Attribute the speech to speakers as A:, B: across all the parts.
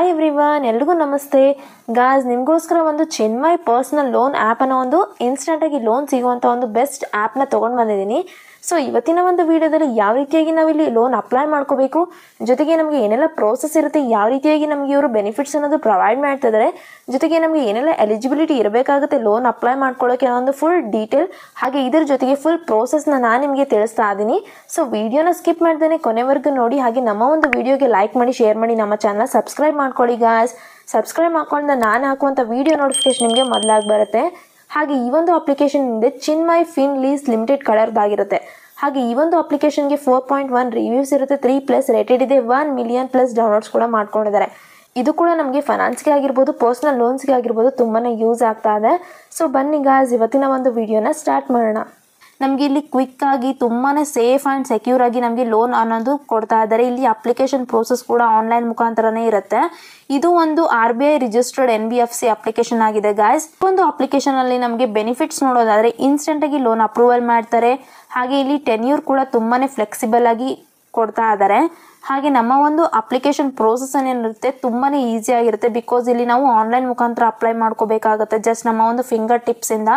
A: Hi everyone, ಎಲ್ರಿಗೂ ನಮಸ್ತೆ. Guys, ನಿಮಗೋಸ್ಕರ ಒಂದು ಚೆನ್ಮೈ ಪರ್ಸನಲ್ ಲೋನ್ ಆ್ಯಪನ್ನು ಒಂದು ಇನ್ಸ್ಟೆಂಟಾಗಿ ಲೋನ್ ಸಿಗುವಂಥ ಒಂದು ಬೆಸ್ಟ್ ಆ್ಯಪ್ನ ತೊಗೊಂಡು ಬಂದಿದ್ದೀನಿ. ಸೊ ಇವತ್ತಿನ ಒಂದು ವಿಡಿಯೋದಲ್ಲಿ ಯಾವ ರೀತಿಯಾಗಿ ನಾವಿಲ್ಲಿ ಲೋನ್ ಅಪ್ಲೈ ಮಾಡ್ಕೋಬೇಕು, ಜೊತೆಗೆ ನಮಗೆ ಏನೆಲ್ಲ ಪ್ರೋಸೆಸ್ ಇರುತ್ತೆ, ಯಾವ ರೀತಿಯಾಗಿ ನಮಗೆ ಇವರು ಬೆನಿಫಿಟ್ಸ್ ಅನ್ನೋದು ಪ್ರೊವೈಡ್ ಮಾಡ್ತಿದ್ದಾರೆ, ಜೊತೆಗೆ ನಮಗೆ ಏನೆಲ್ಲ ಎಲಿಜಿಬಿಲಿಟಿ ಇರಬೇಕಾಗುತ್ತೆ ಲೋನ್ ಅಪ್ಲೈ ಮಾಡ್ಕೊಳ್ಳೋಕೆ ಅನ್ನೋ ಒಂದು ಫುಲ್ ಡೀಟೇಲ್, ಹಾಗೆ ಇದರ ಜೊತೆಗೆ ಫುಲ್ ಪ್ರೋಸೆಸ್ನ ನಾನು ನಿಮಗೆ ತಿಳಿಸ್ತಾ ಇದ್ದೀನಿ. ಸೊ ವಿಡಿಯೋನ ಸ್ಕಿಪ್ ಮಾಡ್ದೇನೆ ಕೊನೆವರೆಗೂ ನೋಡಿ, ಹಾಗೆ ನಮ್ಮ ಒಂದು ವಿಡಿಯೋಗೆ ಲೈಕ್ ಮಾಡಿ, ಶೇರ್ ಮಾಡಿ, ನಮ್ಮ ಚಾನಲ್ ಸಬ್ಸ್ಕ್ರೈಬ್ ಮಾಡ್ಕೊಳ್ಳಿ ಗಾಯ್ಸ್. ಸಬ್ಸ್ಕ್ರೈಬ್ ಮಾಡ್ಕೊಂಡು ನಾನು ಹಾಕುವಂಥ ವಿಡಿಯೋ ನೋಟಿಫಿಕೇಶನ್ ನಿಮಗೆ ಮೊದಲಾಗಿ ಬರುತ್ತೆ. ಹಾಗೆ ಈ ಒಂದು ಅಪ್ಲಿಕೇಶನ್ ಇದೆ ಚಿನ್ಮೈ ಫಿನ್ ಲೀಸ್ ಲಿಮಿಟೆಡ್ ಕಲರ್ದಾಗಿರುತ್ತೆ. ಹಾಗೆ ಈ ಒಂದು ಅಪ್ಲಿಕೇಶನ್ಗೆ 4.1 ರಿವ್ಯೂಸ್ ಇರುತ್ತೆ, 3+ ರೇಟೆಡ್ ಇದೆ, 1 ಮಿಲಿಯನ್+ ಡೌನ್ಲೋಡ್ಸ್ ಕೂಡ ಮಾಡ್ಕೊಂಡಿದ್ದಾರೆ. ಇದು ಕೂಡ ನಮಗೆ ಫೈನಾನ್ಸ್ಗೆ ಆಗಿರ್ಬೋದು, ಪರ್ಸನಲ್ ಲೋನ್ಸ್ಗೆ ಆಗಿರ್ಬೋದು ತುಂಬಾ ಯೂಸ್ ಆಗ್ತಾ ಇದೆ. ಸೊ ಬನ್ನಿ ಗಾಯ್ಸ್, ಇವತ್ತಿನ ಒಂದು ವಿಡಿಯೋನ ಸ್ಟಾರ್ಟ್ ಮಾಡೋಣ. ನಮಗೆ ಇಲ್ಲಿ ಕ್ವಿಕ್ ಆಗಿ ತುಂಬಾ ಸೇಫ್ ಆ್ಯಂಡ್ ಸೆಕ್ಯೂರ್ ಆಗಿ ನಮಗೆ ಲೋನ್ ಅನ್ನೋದು ಕೊಡ್ತಾ ಇದ್ದಾರೆ. ಇಲ್ಲಿ ಅಪ್ಲಿಕೇಶನ್ ಪ್ರೋಸೆಸ್ ಕೂಡ ಆನ್ಲೈನ್ ಮುಖಾಂತರನೇ ಇರುತ್ತೆ. ಇದು ಒಂದು RBI ರಿಜಿಸ್ಟರ್ಡ್ NBFC ಅಪ್ಲಿಕೇಶನ್ ಆಗಿದೆ ಗಾಯ್ಸ್. ಒಂದು ಅಪ್ಲಿಕೇಶನ್ ಅಲ್ಲಿ ನಮಗೆ ಬೆನಿಫಿಟ್ಸ್ ನೋಡೋದಾದ್ರೆ ಇನ್ಸ್ಟೆಂಟ್ ಆಗಿ ಲೋನ್ ಅಪ್ರೂವಲ್ ಮಾಡ್ತಾರೆ. ಹಾಗೆ ಇಲ್ಲಿ ಟೆನ್ಯೂರ್ ಕೂಡ ತುಂಬಾನೇ ಫ್ಲೆಕ್ಸಿಬಲ್ ಆಗಿ ಕೊಡ್ತಾ ಇದ್ದಾರೆ. ಹಾಗೆ ನಮ್ಮ ಒಂದು ಅಪ್ಲಿಕೇಶನ್ ಪ್ರೋಸೆಸ್ ಏನಿರುತ್ತೆ ತುಂಬಾನೇ ಈಸಿ ಆಗಿರುತ್ತೆ. ಬಿಕಾಸ್ ಇಲ್ಲಿ ನಾವು ಆನ್ಲೈನ್ ಮುಖಾಂತರ ಅಪ್ಲೈ ಮಾಡ್ಕೋಬೇಕಾಗುತ್ತೆ. ಜಸ್ಟ್ ನಮ್ಮ ಒಂದು ಫಿಂಗರ್ ಟಿಪ್ಸ್ ಇಂದ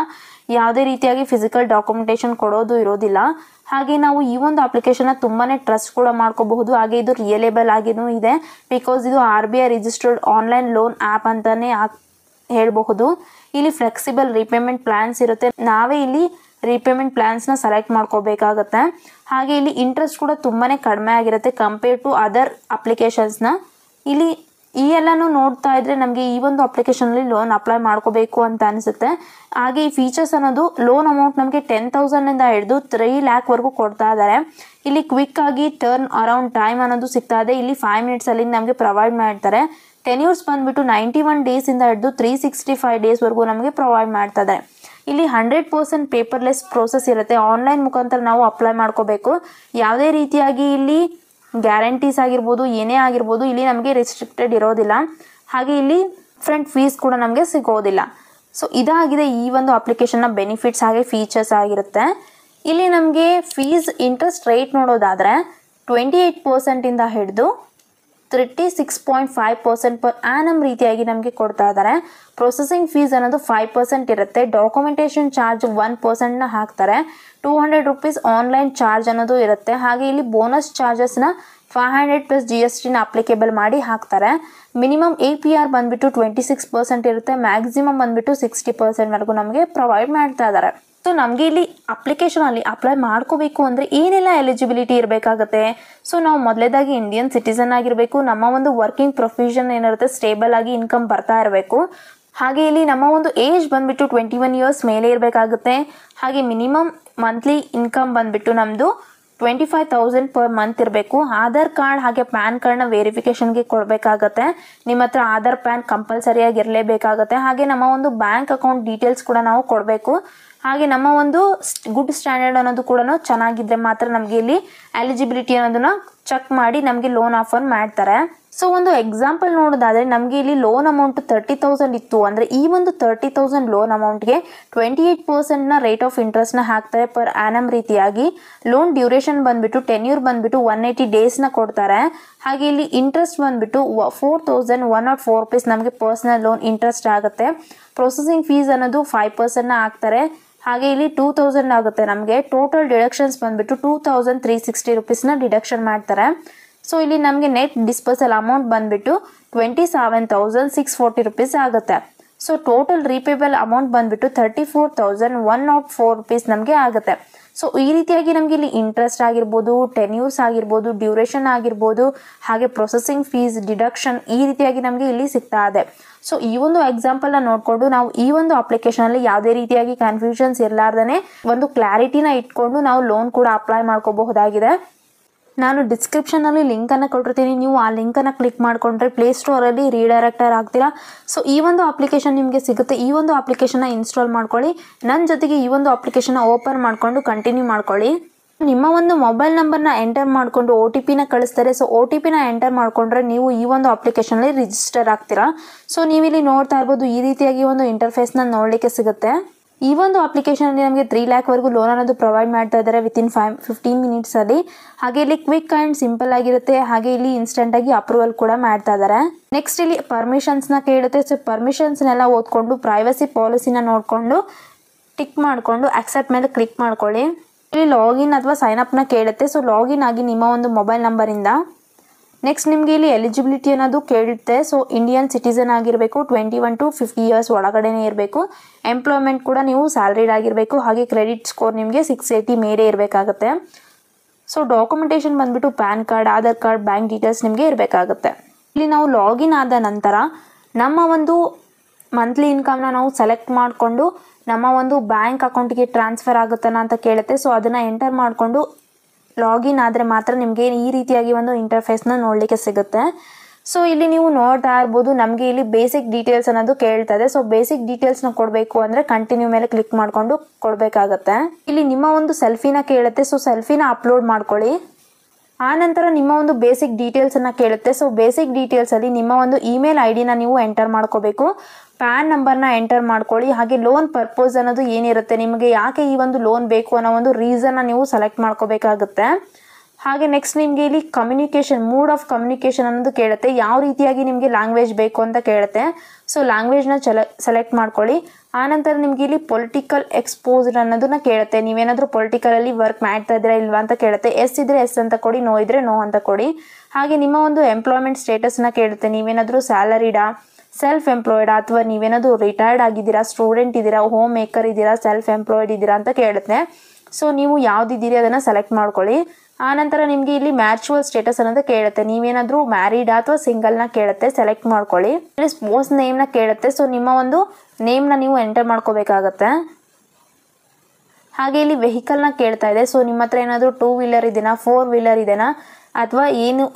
A: ಯಾವುದೇ ರೀತಿಯಾಗಿ ಫಿಸಿಕಲ್ ಡಾಕ್ಯುಮೆಂಟೇಶನ್ ಕೊಡೋದು ಇರೋದಿಲ್ಲ. ಹಾಗೆ ನಾವು ಈ ಒಂದು ಅಪ್ಲಿಕೇಶನ್ ತುಂಬಾನೇ ಟ್ರಸ್ಟ್ ಕೂಡ ಮಾಡ್ಕೋಬಹುದು. ಹಾಗೆ ಇದು ರಿಯಲೇಬಲ್ ಆಗಿನೂ ಇದೆ, ಬಿಕಾಸ್ ಇದು RBI registered online loan app ಅಂತಾನೆ ಹೇಳಬಹುದು. ಇಲ್ಲಿ ಫ್ಲೆಕ್ಸಿಬಲ್ ರೀಪೇಮೆಂಟ್ ಪ್ಲಾನ್ಸ್ ಇರುತ್ತೆ. ನಾವೇ ಇಲ್ಲಿ ರೀಪೇಮೆಂಟ್ ಪ್ಲಾನ್ಸ್ನ ಸೆಲೆಕ್ಟ್ ಮಾಡ್ಕೋಬೇಕಾಗತ್ತೆ. ಹಾಗೆ ಇಲ್ಲಿ ಇಂಟ್ರೆಸ್ಟ್ ಕೂಡ ತುಂಬಾನೇ ಕಡಿಮೆ ಆಗಿರುತ್ತೆ ಕಂಪೇರ್ ಟು ಅದರ್ ಅಪ್ಲಿಕೇಶನ್ಸ್ನ. ಇಲ್ಲಿ ಈ ಎಲ್ಲಾನು ನೋಡ್ತಾ ಇದ್ರೆ ನಮಗೆ ಈ ಒಂದು ಅಪ್ಲಿಕೇಶನಲ್ಲಿ ಲೋನ್ ಅಪ್ಲೈ ಮಾಡ್ಕೋಬೇಕು ಅಂತ ಅನಿಸುತ್ತೆ. ಹಾಗೆ ಈ ಫೀಚರ್ಸ್ ಅನ್ನೋದು ಲೋನ್ ಅಮೌಂಟ್ ನಮಗೆ 10,000 ಹಿಡಿದು 3 ಲ್ಯಾಕ್ವರೆಗೂ ಕೊಡ್ತಾ ಇದ್ದಾರೆ. ಇಲ್ಲಿ ಕ್ವಿಕ್ ಆಗಿ ಟರ್ನ್ ಅರೌಂಡ್ ಟೈಮ್ ಅನ್ನೋದು ಸಿಗ್ತಾ ಇದೆ. ಇಲ್ಲಿ 5 ಮಿನಿಟ್ಸಲ್ಲಿ ನಮಗೆ ಪ್ರೊವೈಡ್ ಮಾಡ್ತಾರೆ. ಟೆನ್ಯೂರ್ಸ್ ಬಂದ್ಬಿಟ್ಟು 91 ಡೇಸಿಂದ ಹಿಡಿದು 365 ಡೇಸ್ವರೆಗೂ ನಮಗೆ ಪ್ರೊವೈಡ್ ಮಾಡ್ತಾ ಇದ್ದಾರೆ. ಇಲ್ಲಿ 100% ಪೇಪರ್ಲೆಸ್ ಪ್ರೋಸೆಸ್ ಇರುತ್ತೆ. ಆನ್ಲೈನ್ ಮುಖಾಂತರ ನಾವು ಅಪ್ಲೈ ಮಾಡ್ಕೋಬೇಕು. ಯಾವುದೇ ರೀತಿಯಾಗಿ ಇಲ್ಲಿ ಗ್ಯಾರಂಟೀಸ್ ಆಗಿರ್ಬೋದು, ಏನೇ ಆಗಿರ್ಬೋದು, ಇಲ್ಲಿ ನಮಗೆ ರೆಸ್ಟ್ರಿಕ್ಟೆಡ್ ಇರೋದಿಲ್ಲ. ಹಾಗೆ ಇಲ್ಲಿ ಫ್ರಂಟ್ ಫೀಸ್ ಕೂಡ ನಮಗೆ ಸಿಗೋದಿಲ್ಲ. ಸೊ ಇದಾಗಿದೆ ಈ ಒಂದು ಅಪ್ಲಿಕೇಶನ್ನ ಬೆನಿಫಿಟ್ಸ್ ಹಾಗೆ ಫೀಚರ್ಸ್ ಆಗಿರುತ್ತೆ. ಇಲ್ಲಿ ನಮಗೆ ಫೀಸ್ ಇಂಟ್ರೆಸ್ಟ್ ರೇಟ್ ನೋಡೋದಾದರೆ 28% ಹಿಡಿದು 36.5% ಪರ್ ಆ್ಯನಮ್ ರೀತಿಯಾಗಿ ನಮಗೆ ಕೊಡ್ತಾ ಇದ್ದಾರೆ. ಪ್ರೊಸೆಸಿಂಗ್ ಫೀಸ್ ಅನ್ನೋದು 5% ಇರುತ್ತೆ. ಡಾಕ್ಯುಮೆಂಟೇಷನ್ ಚಾರ್ಜ್ 1%ನ ಹಾಕ್ತಾರೆ. 200 ರೂಪೀಸ್ ಆನ್ಲೈನ್ ಚಾರ್ಜ್ ಅನ್ನೋದು ಇರುತ್ತೆ. ಹಾಗೆ ಇಲ್ಲಿ ಬೋನಸ್ ಚಾರ್ಜಸ್ನ 500+ GSTನ ಅಪ್ಲಿಕೇಬಲ್ ಮಾಡಿ ಹಾಕ್ತಾರೆ. ಮಿನಿಮಮ್ APR ಬಂದ್ಬಿಟ್ಟು 26% ಇರುತ್ತೆ. ಮ್ಯಾಕ್ಸಿಮಮ್ ಬಂದ್ಬಿಟ್ಟು 60%ವರೆಗೂ ನಮಗೆ ಪ್ರೊವೈಡ್ ಮಾಡ್ತಾ ಇದ್ದಾರೆ. ಸೊ ನಮಗೆ ಇಲ್ಲಿ ಅಪ್ಲಿಕೇಶನಲ್ಲಿ ಅಪ್ಲೈ ಮಾಡ್ಕೋಬೇಕು ಅಂದರೆ ಏನೆಲ್ಲ ಎಲಿಜಿಬಿಲಿಟಿ ಇರಬೇಕಾಗುತ್ತೆ. ಸೊ ನಾವು ಮೊದಲೇದಾಗಿ ಇಂಡಿಯನ್ ಸಿಟಿಸನ್ ಆಗಿರಬೇಕು. ನಮ್ಮ ಒಂದು ವರ್ಕಿಂಗ್ ಪ್ರೊಫೆಷನ್ ಏನಿರುತ್ತೆ ಸ್ಟೇಬಲ್ ಆಗಿ ಇನ್ಕಮ್ ಬರ್ತಾ ಇರಬೇಕು. ಹಾಗೆ ಇಲ್ಲಿ ನಮ್ಮ ಒಂದು ಏಜ್ ಬಂದ್ಬಿಟ್ಟು 21 ಇಯರ್ಸ್ ಮೇಲೆ ಇರಬೇಕಾಗುತ್ತೆ. ಹಾಗೆ ಮಿನಿಮಮ್ ಮಂತ್ಲಿ ಇನ್ಕಮ್ ಬಂದ್ಬಿಟ್ಟು ನಮ್ಮದು 25,000 ಪರ್ ಮಂತ್ ಇರಬೇಕು. ಆಧಾರ್ ಕಾರ್ಡ್ ಹಾಗೆ ಪ್ಯಾನ್ ಕಾರ್ಡ್ನ ವೆರಿಫಿಕೇಷನ್ಗೆ ಕೊಡಬೇಕಾಗತ್ತೆ. ನಿಮ್ಮ ಹತ್ರ ಆಧಾರ್ ಪ್ಯಾನ್ ಕಂಪಲ್ಸರಿಯಾಗಿ ಇರಲೇಬೇಕಾಗತ್ತೆ. ಹಾಗೆ ನಮ್ಮ ಒಂದು ಬ್ಯಾಂಕ್ ಅಕೌಂಟ್ ಡೀಟೇಲ್ಸ್ ಕೂಡ ನಾವು ಕೊಡಬೇಕು. ಹಾಗೆ ನಮ್ಮ ಒಂದು ಗುಡ್ ಸ್ಟ್ಯಾಂಡರ್ಡ್ ಅನ್ನೋದು ಕೂಡ ಚೆನ್ನಾಗಿದ್ರೆ ಮಾತ್ರ ನಮಗೆ ಇಲ್ಲಿ ಎಲಿಜಿಬಿಲಿಟಿ ಅನ್ನೋದನ್ನ ಚೆಕ್ ಮಾಡಿ ನಮಗೆ ಲೋನ್ ಆಫರ್ ಮಾಡ್ತಾರೆ. ಸೊ ಒಂದು ಎಕ್ಸಾಂಪಲ್ ನೋಡೋದಾದ್ರೆ ನಮಗೆ ಇಲ್ಲಿ ಲೋನ್ ಅಮೌಂಟ್ 30,000 ಇತ್ತು ಅಂದರೆ ಈ ಒಂದು 30,000 ಲೋನ್ ಅಮೌಂಟ್ಗೆ 28%ನ ರೇಟ್ ಆಫ್ ಇಂಟ್ರೆಸ್ಟ್ನ ಹಾಕ್ತಾರೆ ಪರ್ ಆ್ಯನಮ್ ರೀತಿಯಾಗಿ. ಲೋನ್ ಡ್ಯೂರೇಷನ್ ಬಂದ್ಬಿಟ್ಟು ಟೆನ್ಯೂರ್ ಬಂದ್ಬಿಟ್ಟು 180 ಡೇಸ್ನ ಕೊಡ್ತಾರೆ. ಹಾಗೆ ಇಲ್ಲಿ ಇಂಟ್ರೆಸ್ಟ್ ಬಂದ್ಬಿಟ್ಟು 4,104 ರೂಪೀಸ್ ನಮಗೆ ಪರ್ಸನಲ್ ಲೋನ್ ಇಂಟ್ರೆಸ್ಟ್ ಆಗುತ್ತೆ. ಪ್ರೊಸೆಸಿಂಗ್ ಫೀಸ್ ಅನ್ನೋದು 5%ನ ಹಾಕ್ತಾರೆ. ಹಾಗೆ ಇಲ್ಲಿ 2,000 ಆಗುತ್ತೆ. ನಮಗೆ ಟೋಟಲ್ ಡಿಡಕ್ಷನ್ಸ್ ಬಂದ್ಬಿಟ್ಟು 2,360 ರೂಪೀಸ್ನ ಡಿಡಕ್ಷನ್ ಮಾಡ್ತಾರೆ. ಸೊ ಇಲ್ಲಿ ನಮಗೆ ನೆಟ್ ಡಿಸ್ಪೋಸಲ್ ಅಮೌಂಟ್ ಬಂದ್ಬಿಟ್ಟು 27,640 ರೂಪೀಸ್ ಆಗುತ್ತೆ. ಸೊ ಟೋಟಲ್ ರೀಪೇಬಲ್ ಅಮೌಂಟ್ ಬಂದ್ಬಿಟ್ಟು 34,104 ರೂಪೀಸ್ ನಮಗೆ ಆಗುತ್ತೆ. ಸೊ ಈ ರೀತಿಯಾಗಿ ನಮಗೆ ಇಲ್ಲಿ ಇಂಟ್ರೆಸ್ಟ್ ಆಗಿರ್ಬೋದು, ಟೆನ್ಯೂರ್ಸ್ ಆಗಿರ್ಬೋದು, ಡ್ಯೂರೇಷನ್ ಆಗಿರ್ಬೋದು, ಹಾಗೆ ಪ್ರೊಸೆಸಿಂಗ್ ಫೀಸ್, ಡಿಡಕ್ಷನ್ ಈ ರೀತಿಯಾಗಿ ನಮಗೆ ಇಲ್ಲಿ ಸಿಗ್ತಾ ಇದೆ. ಸೊ ಈ ಒಂದು ಎಕ್ಸಾಂಪಲ್ನ ನೋಡಿಕೊಂಡು ನಾವು ಈ ಒಂದು ಅಪ್ಲಿಕೇಶನಲ್ಲಿ ಯಾವುದೇ ರೀತಿಯಾಗಿ ಕನ್ಫ್ಯೂಷನ್ಸ್ ಇರಲಾರ್ದೇ ಒಂದು ಕ್ಲಾರಿಟಿನ ಇಟ್ಕೊಂಡು ನಾವು ಲೋನ್ ಕೂಡ ಅಪ್ಲೈ ಮಾಡ್ಕೋಬಹುದಾಗಿದೆ. ನಾನು ಡಿಸ್ಕ್ರಿಪ್ಷನಲ್ಲಿ ಲಿಂಕನ್ನು ಕೊಟ್ಟಿರ್ತೀನಿ. ನೀವು ಆ ಲಿಂಕನ್ನು ಕ್ಲಿಕ್ ಮಾಡಿಕೊಂಡ್ರೆ ಪ್ಲೇಸ್ಟೋರಲ್ಲಿ ರೀಡೈರೆಕ್ಟರ್ ಆಗ್ತೀರಾ. ಸೊ ಈ ಒಂದು ಅಪ್ಲಿಕೇಶನ್ ನಿಮಗೆ ಸಿಗುತ್ತೆ. ಈ ಒಂದು ಅಪ್ಲಿಕೇಶನ್ನ ಇನ್ಸ್ಟಾಲ್ ಮಾಡ್ಕೊಳ್ಳಿ. ನನ್ನ ಜೊತೆಗೆ ಈ ಒಂದು ಅಪ್ಲಿಕೇಶನ್ನ ಓಪನ್ ಮಾಡಿಕೊಂಡು ಕಂಟಿನ್ಯೂ ಮಾಡ್ಕೊಳ್ಳಿ. ನಿಮ್ಮ ಒಂದು ಮೊಬೈಲ್ ನಂಬರ್ನ ಎಂಟರ್ ಮಾಡಿಕೊಂಡು OTPನ ಕಳಿಸ್ತಾರೆ. ಸೊ OTPನ ಎಂಟರ್ ಮಾಡಿಕೊಂಡ್ರೆ ನೀವು ಈ ಒಂದು ಅಪ್ಲಿಕೇಶನಲ್ಲಿ ರಿಜಿಸ್ಟರ್ ಆಗ್ತೀರಾ. ಸೊ ನೀವಿಲ್ಲಿ ನೋಡ್ತಾ ಇರ್ಬೋದು ಈ ರೀತಿಯಾಗಿ ಒಂದು ಇಂಟರ್ಫೇಸ್ನ ನೋಡಲಿಕ್ಕೆ ಸಿಗುತ್ತೆ. ಈ ಒಂದು ಅಪ್ಲಿಕೇಶನಲ್ಲಿ ನಮಗೆ 3 ಲ್ಯಾಕ್ವರೆಗೂ ಲೋನ್ ಅನ್ನೋದು ಪ್ರೊವೈಡ್ ಮಾಡ್ತಾ ಇದ್ದಾರೆ ವಿತಿನ್ 15 ಮಿನಿಟ್ಸಲ್ಲಿ. ಹಾಗೆ ಇಲ್ಲಿ ಕ್ವಿಕ್ ಆ್ಯಂಡ್ ಸಿಂಪಲ್ ಆಗಿರುತ್ತೆ. ಹಾಗೆ ಇಲ್ಲಿ ಇನ್ಸ್ಟೆಂಟಾಗಿ ಅಪ್ರೂವಲ್ ಕೂಡ ಮಾಡ್ತಾ ಇದ್ದಾರೆ. ನೆಕ್ಸ್ಟ್ ಇಲ್ಲಿ ಪರ್ಮಿಷನ್ಸ್ನ ಕೇಳುತ್ತೆ. ಸೊ ಪರ್ಮಿಷನ್ಸ್ನೆಲ್ಲ ಓದ್ಕೊಂಡು ಪ್ರೈವಸಿ ಪಾಲಿಸಿನ ನೋಡಿಕೊಂಡು ಟಿಕ್ ಮಾಡಿಕೊಂಡು ಅಕ್ಸೆಪ್ಟ್ ಮೇಲೆ ಕ್ಲಿಕ್ ಮಾಡ್ಕೊಳ್ಳಿ. ಇಲ್ಲಿ ಲಾಗಿನ್ ಅಥವಾ ಸೈನಪ್ನ ಕೇಳುತ್ತೆ. ಸೊ ಲಾಗಿನ್ ಆಗಿ ನಿಮ್ಮ ಒಂದು ಮೊಬೈಲ್ ನಂಬರಿಂದ. ನೆಕ್ಸ್ಟ್ ನಿಮಗೆ ಇಲ್ಲಿ ಎಲಿಜಿಬಿಲಿಟಿ ಅನ್ನೋದು ಕೇಳುತ್ತೆ. ಸೊ ಇಂಡಿಯನ್ ಸಿಟಿಸನ್ ಆಗಿರಬೇಕು, 21 to 50 ಇಯರ್ಸ್ ಒಳಗಡೆನೇ ಇರಬೇಕು. ಎಂಪ್ಲಾಯ್ಮೆಂಟ್ ಕೂಡ ನೀವು ಸ್ಯಾಲ್ರಿಡ್ ಆಗಿರಬೇಕು. ಹಾಗೆ ಕ್ರೆಡಿಟ್ ಸ್ಕೋರ್ ನಿಮಗೆ 680 ಮೇಲೆ ಇರಬೇಕಾಗುತ್ತೆ. ಸೊ ಡಾಕ್ಯುಮೆಂಟೇಷನ್ ಬಂದ್ಬಿಟ್ಟು PAN card, Aadhaar card, bank details ನಿಮಗೆ ಇರಬೇಕಾಗುತ್ತೆ. ಇಲ್ಲಿ ನಾವು ಲಾಗಿನ್ ಆದ ನಂತರ ನಮ್ಮ ಒಂದು ಮಂತ್ಲಿ ಇನ್ಕಮ್ನ ನಾವು ಸೆಲೆಕ್ಟ್ ಮಾಡಿಕೊಂಡು ನಮ್ಮ ಒಂದು ಬ್ಯಾಂಕ್ ಅಕೌಂಟಿಗೆ ಟ್ರಾನ್ಸ್ಫರ್ ಆಗುತ್ತಾನ ಅಂತ ಕೇಳುತ್ತೆ. ಸೊ ಅದನ್ನು ಎಂಟರ್ ಮಾಡಿಕೊಂಡು ಲಾಗಿನ್ ಆದರೆ ಮಾತ್ರ ನಿಮಗೆ ಈ ರೀತಿಯಾಗಿ ಒಂದು ಇಂಟರ್ಫೇಸ್ನ ನೋಡಲಿಕ್ಕೆ ಸಿಗುತ್ತೆ. ಸೊ ಇಲ್ಲಿ ನೀವು ನೋಡ್ತಾ ಇರ್ಬೋದು, ನಮಗೆ ಇಲ್ಲಿ ಬೇಸಿಕ್ ಡೀಟೇಲ್ಸ್ ಅನ್ನೋದು ಕೇಳ್ತದೆ. ಸೊ ಬೇಸಿಕ್ ಡೀಟೇಲ್ಸ್ನ ಕೊಡಬೇಕು ಅಂದರೆ ಕಂಟಿನ್ಯೂ ಮೇಲೆ ಕ್ಲಿಕ್ ಮಾಡಿಕೊಂಡು ಕೊಡಬೇಕಾಗತ್ತೆ. ಇಲ್ಲಿ ನಿಮ್ಮ ಒಂದು ಸೆಲ್ಫಿನ ಕೇಳುತ್ತೆ. ಸೊ ಸೆಲ್ಫಿನ ಅಪ್ಲೋಡ್ ಮಾಡ್ಕೊಳ್ಳಿ. ಆ ನಂತರ ನಿಮ್ಮ ಒಂದು ಬೇಸಿಕ್ ಡೀಟೇಲ್ಸನ್ನು ಕೇಳುತ್ತೆ. ಸೊ ಬೇಸಿಕ್ ಡೀಟೇಲ್ಸಲ್ಲಿ ನಿಮ್ಮ ಒಂದು ಇಮೇಲ್ ID ನ ನೀವು ಎಂಟರ್ ಮಾಡ್ಕೋಬೇಕು. ಪ್ಯಾನ್ ನಂಬರ್ನ ಎಂಟರ್ ಮಾಡ್ಕೊಳ್ಳಿ. ಹಾಗೆ ಲೋನ್ ಪರ್ಪೋಸ್ ಅನ್ನೋದು ಏನಿರುತ್ತೆ, ನಿಮಗೆ ಯಾಕೆ ಈ ಒಂದು ಲೋನ್ ಬೇಕು ಅನ್ನೋ ಒಂದು ರೀಸನ್ನ ನೀವು ಸೆಲೆಕ್ಟ್ ಮಾಡ್ಕೋಬೇಕಾಗುತ್ತೆ. ಹಾಗೆ ನೆಕ್ಸ್ಟ್ ನಿಮಗೆ ಇಲ್ಲಿ ಕಮ್ಯುನಿಕೇಷನ್, ಮೂಡ್ ಆಫ್ ಕಮ್ಯುನಿಕೇಷನ್ ಅನ್ನೋದು ಕೇಳುತ್ತೆ. ಯಾವ ರೀತಿಯಾಗಿ ನಿಮಗೆ ಲ್ಯಾಂಗ್ವೇಜ್ ಬೇಕು ಅಂತ ಕೇಳುತ್ತೆ. ಸೊ ಲ್ಯಾಂಗ್ವೇಜ್ನ ಸೆಲೆಕ್ಟ್ ಮಾಡ್ಕೊಳ್ಳಿ. ಆನಂತರ ನಿಮಗೆ ಇಲ್ಲಿ ಪೊಲಿಟಿಕಲ್ ಎಕ್ಸ್ಪೋಸ್ಡ್ ಅನ್ನೋದನ್ನ ಕೇಳುತ್ತೆ. ನೀವೇನಾದರೂ ಪೊಲಿಟಿಕಲಲ್ಲಿ ವರ್ಕ್ ಮಾಡ್ತಾ ಇದ್ದೀರಾ ಇಲ್ವಾ ಅಂತ ಕೇಳುತ್ತೆ. ಎಸ್ ಇದ್ರೆ ಎಸ್ ಅಂತ ಕೊಡಿ, ನೋ ಇದ್ರೆ ನೋ ಅಂತ ಕೊಡಿ. ಹಾಗೆ ನಿಮ್ಮ ಒಂದು ಎಂಪ್ಲಾಯ್ಮೆಂಟ್ ಸ್ಟೇಟಸ್ನ ಕೇಳುತ್ತೆ. ನೀವೇನಾದರೂ ಸ್ಯಾಲರಿಡಾ, ಸೆಲ್ಫ್ ಎಂಪ್ಲಾಯ್ಡ್, ಅಥವಾ ನೀವೇನಾದರೂ ರಿಟೈರ್ಡ್ ಆಗಿದ್ದೀರಾ, ಸ್ಟೂಡೆಂಟ್ ಇದ್ದೀರಾ, ಹೋಮ್ ಮೇಕರ್ ಇದ್ದೀರಾ, ಸೆಲ್ಫ್ ಎಂಪ್ಲಾಯ್ಡ್ ಇದ್ದೀರಾ ಅಂತ ಕೇಳುತ್ತೆ. ಸೊ ನೀವು ಯಾವ್ದಿದ್ದೀರಿ ಅದನ್ನು ಸೆಲೆಕ್ಟ್ ಮಾಡ್ಕೊಳ್ಳಿ. ಆನಂತರ ನಿಮಗೆ ಇಲ್ಲಿ ಮ್ಯಾಚುವಲ್ ಸ್ಟೇಟಸ್ ಅನ್ನೋದು ಕೇಳುತ್ತೆ. ನೀವೇನಾದರೂ ಮ್ಯಾರಿಡ್ ಅಥವಾ ಸಿಂಗಲ್ನ ಕೇಳುತ್ತೆ, ಸೆಲೆಕ್ಟ್ ಮಾಡ್ಕೊಳ್ಳಿ. ಇಲ್ಲಿ ಸ್ಪೋಸ್ ನೇಮ್ನ ಕೇಳುತ್ತೆ. ಸೊ ನಿಮ್ಮ ಒಂದು ನೇಮ್ನ ನೀವು ಎಂಟರ್ ಮಾಡ್ಕೋಬೇಕಾಗತ್ತೆ. ಹಾಗೆ ಇಲ್ಲಿ ವೆಹಿಕಲ್ನ ಕೇಳ್ತಾ ಇದೆ. ಸೊ ನಿಮ್ಮ ಹತ್ರ ಏನಾದರೂ 2 ವೀಲರ್ ಇದೆನಾ, 4 ವೀಲರ್ ಇದೆನಾ, ಅಥವಾ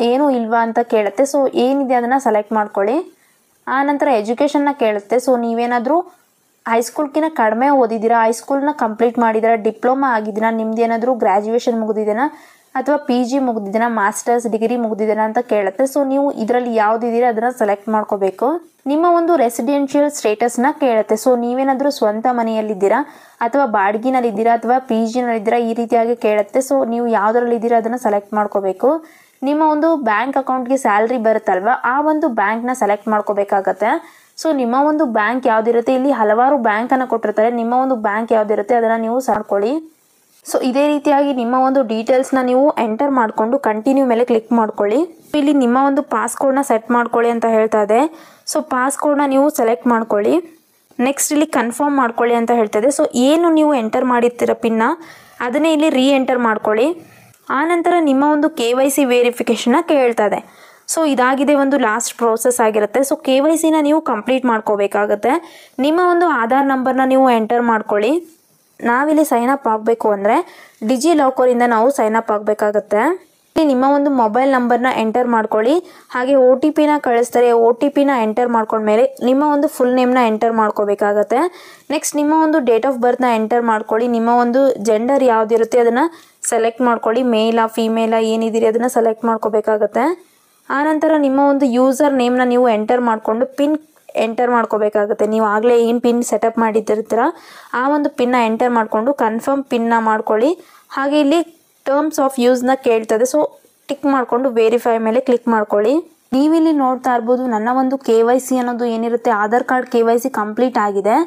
A: ಏನು ಇಲ್ವಾ ಅಂತ ಕೇಳುತ್ತೆ. ಸೊ ಏನಿದೆ ಅದನ್ನು ಸೆಲೆಕ್ಟ್ ಮಾಡ್ಕೊಳ್ಳಿ. ಆನಂತರ ಎಜುಕೇಷನ್ನ ಕೇಳುತ್ತೆ. ಸೊ ನೀವೇನಾದರೂ ಹೈಸ್ಕೂಲ್ಗಿಂತ ಕಡಿಮೆ ಓದಿದ್ದೀರಾ, ಹೈಸ್ಕೂಲ್ನ ಕಂಪ್ಲೀಟ್ ಮಾಡಿದ್ದೀರಾ, ಡಿಪ್ಲೊಮಾ ಆಗಿದ್ದೀರಾ, ನಿಮ್ದೇನಾದರೂ ಗ್ರ್ಯಾಜುಯೇಷನ್ ಮುಗಿದಿದ್ದೀರಾ ಅಥವಾ PG ಮುಗಿದಿದ್ದೀರಾ, ಮಾಸ್ಟರ್ಸ್ ಡಿಗ್ರಿ ಮುಗಿದಿದ್ದೀರಾ ಅಂತ ಕೇಳುತ್ತೆ. ಸೊ ನೀವು ಇದರಲ್ಲಿ ಯಾವುದಿದ್ದೀರಾ ಅದನ್ನು ಸೆಲೆಕ್ಟ್ ಮಾಡ್ಕೋಬೇಕು. ನಿಮ್ಮ ಒಂದು ರೆಸಿಡೆನ್ಷಿಯಲ್ ಸ್ಟೇಟಸ್ನ ಕೇಳುತ್ತೆ. ಸೊ ನೀವೇನಾದರೂ ಸ್ವಂತ ಮನೆಯಲ್ಲಿದ್ದೀರಾ ಅಥವಾ ಬಾಡಿಗೆನಲ್ಲಿದ್ದೀರಾ ಅಥವಾ PGನಲ್ಲಿದ್ದೀರಾ, ಈ ರೀತಿಯಾಗಿ ಕೇಳುತ್ತೆ. ಸೊ ನೀವು ಯಾವುದರಲ್ಲಿದ್ದೀರಾ ಅದನ್ನು ಸೆಲೆಕ್ಟ್ ಮಾಡ್ಕೋಬೇಕು. ನಿಮ್ಮ ಒಂದು ಬ್ಯಾಂಕ್ ಅಕೌಂಟ್ಗೆ ಸ್ಯಾಲ್ರಿ ಬರುತ್ತಲ್ವ, ಆ ಒಂದು ಬ್ಯಾಂಕ್ನ ಸೆಲೆಕ್ಟ್ ಮಾಡ್ಕೋಬೇಕಾಗತ್ತೆ. ಸೊ ನಿಮ್ಮ ಒಂದು ಬ್ಯಾಂಕ್ ಯಾವುದಿರುತ್ತೆ, ಇಲ್ಲಿ ಹಲವಾರು ಬ್ಯಾಂಕನ್ನು ಕೊಟ್ಟಿರ್ತಾರೆ. ನಿಮ್ಮ ಒಂದು ಬ್ಯಾಂಕ್ ಯಾವುದಿರುತ್ತೆ ಅದನ್ನು ನೀವು ಮಾಡ್ಕೊಳ್ಳಿ. ಸೊ ಇದೇ ರೀತಿಯಾಗಿ ನಿಮ್ಮ ಒಂದು ಡೀಟೇಲ್ಸ್ನ ನೀವು ಎಂಟರ್ ಮಾಡಿಕೊಂಡು ಕಂಟಿನ್ಯೂ ಮೇಲೆ ಕ್ಲಿಕ್ ಮಾಡ್ಕೊಳ್ಳಿ. ಇಲ್ಲಿ ನಿಮ್ಮ ಒಂದು ಪಾಸ್ಕೋಡ್ನ ಸೆಟ್ ಮಾಡ್ಕೊಳ್ಳಿ ಅಂತ ಹೇಳ್ತಾ ಇದೆ. ಸೊ ಪಾಸ್ಕೋಡ್ನ ನೀವು ಸೆಲೆಕ್ಟ್ ಮಾಡ್ಕೊಳ್ಳಿ. ನೆಕ್ಸ್ಟ್ ಇಲ್ಲಿ ಕನ್ಫರ್ಮ್ ಮಾಡ್ಕೊಳ್ಳಿ ಅಂತ ಹೇಳ್ತದೆ. ಸೊ ಏನು ನೀವು ಎಂಟರ್ ಮಾಡಿರ್ತೀರ ಪಿನ್ನ, ಅದನ್ನೇ ಇಲ್ಲಿ ರೀ ಎಂಟರ್ ಮಾಡ್ಕೊಳ್ಳಿ. ಆನಂತರ ನಿಮ್ಮ ಒಂದು KYC ವೆರಿಫಿಕೇಷನ್ನ ಕೇಳ್ತದೆ. ಸೊ ಇದಾಗಿದೆ ಒಂದು ಲಾಸ್ಟ್ ಪ್ರೋಸೆಸ್ ಆಗಿರುತ್ತೆ. ಸೊ KYCನ ನೀವು ಕಂಪ್ಲೀಟ್ ಮಾಡ್ಕೋಬೇಕಾಗುತ್ತೆ. ನಿಮ್ಮ ಒಂದು ಆಧಾರ್ ನಂಬರ್ನ ನೀವು ಎಂಟರ್ ಮಾಡ್ಕೊಳ್ಳಿ. ನಾವಿಲ್ಲಿ ಸೈನಪ್ ಆಗಬೇಕು ಅಂದರೆ ಡಿಜಿ ಲಾಕರಿಂದ ನಾವು ಸೈನಪ್ ಆಗಬೇಕಾಗತ್ತೆ. ಇಲ್ಲಿ ನಿಮ್ಮ ಒಂದು ಮೊಬೈಲ್ ನಂಬರ್ನ ಎಂಟರ್ ಮಾಡ್ಕೊಳ್ಳಿ. ಹಾಗೆ OTPನ ಕಳಿಸ್ತಾರೆ. OTPನ ಎಂಟರ್ ಮಾಡ್ಕೊಂಡ್ಮೇಲೆ ನಿಮ್ಮ ಒಂದು ಫುಲ್ ನೇಮ್ನ ಎಂಟರ್ ಮಾಡ್ಕೋಬೇಕಾಗತ್ತೆ. ನೆಕ್ಸ್ಟ್ ನಿಮ್ಮ ಒಂದು ಡೇಟ್ ಆಫ್ ಬರ್ತ್ನ ಎಂಟರ್ ಮಾಡ್ಕೊಳ್ಳಿ. ನಿಮ್ಮ ಒಂದು ಜೆಂಡರ್ ಯಾವುದಿರುತ್ತೆ ಅದನ್ನು ಸೆಲೆಕ್ಟ್ ಮಾಡ್ಕೊಳ್ಳಿ. ಮೇಲಾ ಫೀಮೇಲಾ ಏನಿದ್ದೀರಿ ಅದನ್ನು ಸೆಲೆಕ್ಟ್ ಮಾಡ್ಕೋಬೇಕಾಗತ್ತೆ. ಆನಂತರ ನಿಮ್ಮ ಒಂದು ಯೂಸರ್ ನೇಮ್ನ ನೀವು ಎಂಟರ್ ಮಾಡಿಕೊಂಡು ಪಿನ್ ಎಂಟರ್ ಮಾಡ್ಕೋಬೇಕಾಗುತ್ತೆ. ನೀವು ಆಗಲೇ ಏನು ಪಿನ್ ಸೆಟಪ್ ಮಾಡಿರ್ತೀರ ಆ ಒಂದು ಪಿನ್ನ ಎಂಟರ್ ಮಾಡಿಕೊಂಡು ಕನ್ಫರ್ಮ್ ಪಿನ್ನ ಮಾಡ್ಕೊಳ್ಳಿ. ಹಾಗೆ ಇಲ್ಲಿ ಟರ್ಮ್ಸ್ ಆಫ್ ಯೂಸ್ನ ಕೇಳ್ತದೆ. ಸೊ ಟಿಕ್ ಮಾಡಿಕೊಂಡು ವೆರಿಫೈ ಮೇಲೆ ಕ್ಲಿಕ್ ಮಾಡ್ಕೊಳ್ಳಿ. ನೀವಿಲ್ಲಿ ನೋಡ್ತಾ ಇರ್ಬೋದು ನನ್ನ ಒಂದು KYC ಅನ್ನೋದು ಏನಿರುತ್ತೆ, ಆಧಾರ್ ಕಾರ್ಡ್ KYC ಕಂಪ್ಲೀಟ್ ಆಗಿದೆ.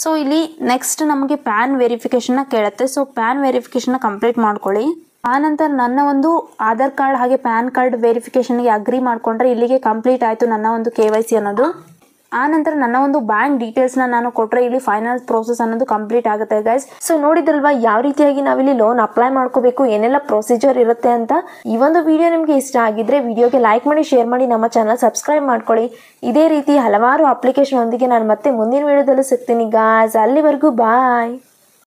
A: ಸೊ ಇಲ್ಲಿ ನೆಕ್ಸ್ಟ್ ನಮಗೆ ಪ್ಯಾನ್ ವೆರಿಫಿಕೇಷನ್ನ ಕೇಳುತ್ತೆ. ಸೊ ಪ್ಯಾನ್ ವೆರಿಫಿಕೇಷನ್ನ ಕಂಪ್ಲೀಟ್ ಮಾಡ್ಕೊಳ್ಳಿ. ಆನಂತರ ನನ್ನ ಒಂದು ಆಧಾರ್ ಕಾರ್ಡ್ ಹಾಗೆ ಪ್ಯಾನ್ ಕಾರ್ಡ್ ವೆರಿಫಿಕೇಷನ್ಗೆ ಅಗ್ರಿ ಮಾಡಿಕೊಂಡ್ರೆ ಇಲ್ಲಿಗೆ ಕಂಪ್ಲೀಟ್ ಆಯಿತು ನನ್ನ ಒಂದು KYC ಅನ್ನೋದು. ಆನಂತರ ನನ್ನ ಒಂದು ಬ್ಯಾಂಕ್ ಡೀಟೇಲ್ಸ್ನ ನಾನು ಕೊಟ್ಟರೆ ಇಲ್ಲಿ ಫೈನಲ್ ಪ್ರೋಸೆಸ್ ಅನ್ನೋದು ಕಂಪ್ಲೀಟ್ ಆಗುತ್ತೆ ಗೈಸ್. ಸೊ ನೋಡಿದ್ರಲ್ವಾ ಯಾವ ರೀತಿಯಾಗಿ ನಾವಿಲ್ಲಿ ಲೋನ್ ಅಪ್ಲೈ ಮಾಡ್ಕೋಬೇಕು, ಏನೆಲ್ಲ ಪ್ರೊಸೀಜರ್ ಇರುತ್ತೆ ಅಂತ. ಈ ಒಂದು ವಿಡಿಯೋ ನಿಮಗೆ ಇಷ್ಟ ಆಗಿದ್ರೆ ವಿಡಿಯೋಗೆ ಲೈಕ್ ಮಾಡಿ, ಶೇರ್ ಮಾಡಿ, ನಮ್ಮ ಚಾನಲ್ ಸಬ್ಸ್ಕ್ರೈಬ್ ಮಾಡ್ಕೊಳ್ಳಿ. ಇದೇ ರೀತಿ ಹಲವಾರು ಅಪ್ಲಿಕೇಶನ್ ಒಂದಿಗೆ ನಾನು ಮತ್ತೆ ಮುಂದಿನ ವಿಡಿಯೋದಲ್ಲಿ ಸಿಗ್ತೀನಿ ಗಾಯ್ಸ್. ಅಲ್ಲಿವರೆಗೂ ಬಾಯ್.